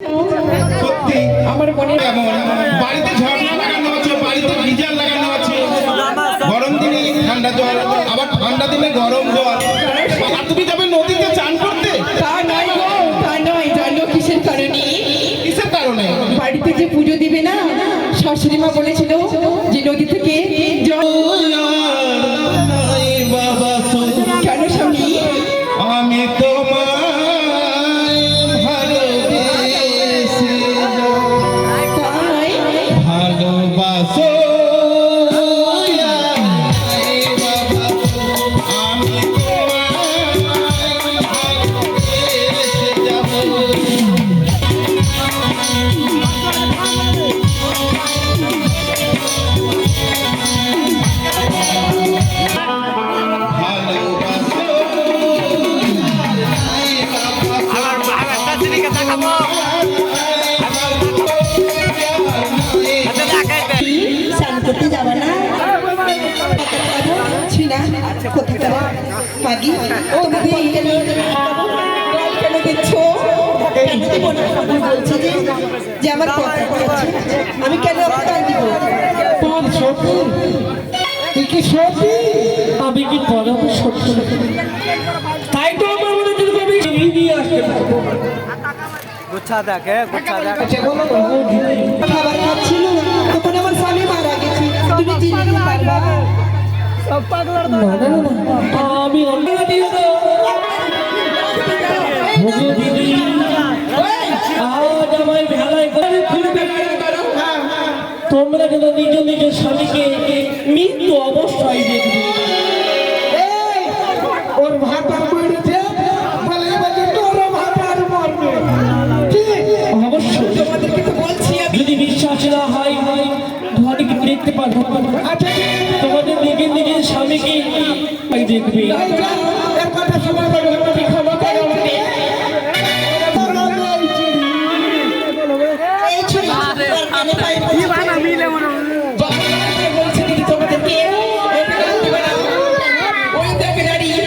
সত্যি আমার মনে এমন বাড়িতে ঝর্ণা লাগানো আছে, বাড়িতে গিজার লাগানো আছে, গরম দিনে ঠান্ডা জল, আবার ঠান্ডা দিনে গরম জল। আর তুমি যাবে নদীতে চান করতে? তা নয় গো, তা নয়। জানো কিসের কারণে? কিসের কারণে? বাড়িতে যে পুজো দিবে না, শাশুড়ি মা বলেছিল যে নদী থেকে জল। কেন স্বামী? আমি তোমায় ভালোবেসে তাই ভালোবাসো আমি তোমায় ভালোবেসে যাবো। স্নান করতে যাবা না? ছিনা কোথাকার মাগি, ও দিদি কেন গাল কেন দিচ্ছ? কেন দিব না? আমি বলছি যে আমার কথা আছে, আমি কেন গাল দিব? তোর সত্যি তুই কি সত্যি? আমি কি পরম সত্যি? তাই তো আমার মনে হচ্ছে আমি নিয়ে আসতে পারবো। গুচ্ছা দেখে গুচ্ছা দেখে খাবার খাচ্ছিল তখন আমার স্বামী মারা গেছে, তুমি চিনতে পারবা? না না না, আমি অন্য দিয়ে দাও। ওগো দিদি, আজ আমায় ভেলায় করে ঘুরবে। তোমরা যেন নিজ নিজের স্বামীকে মৃত্যু অবস্থায় দেখবে। ওর ভাতার মারিতে বলে বলে তোর ভাতার মারবে। অবশ্যই তোমাদেরকে তো বলছি আমি। যদি বিশ্বাস না হয় ঘরে কি দেখতে পারবো? আচ্ছা তোমাদের নিজের নিজের স্বামীকে দেখবে। এর কথা শোনা যাবে না, ক্ষমা করো আমাকে। এই ছবি আমি পাই কি বানা মিলে মনে বলছি দিদি তোমাদেরকে এটা গাল দিবে না। ওই দেখে দাঁড়িয়ে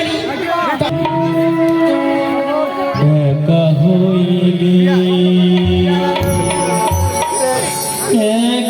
একা হইলে এক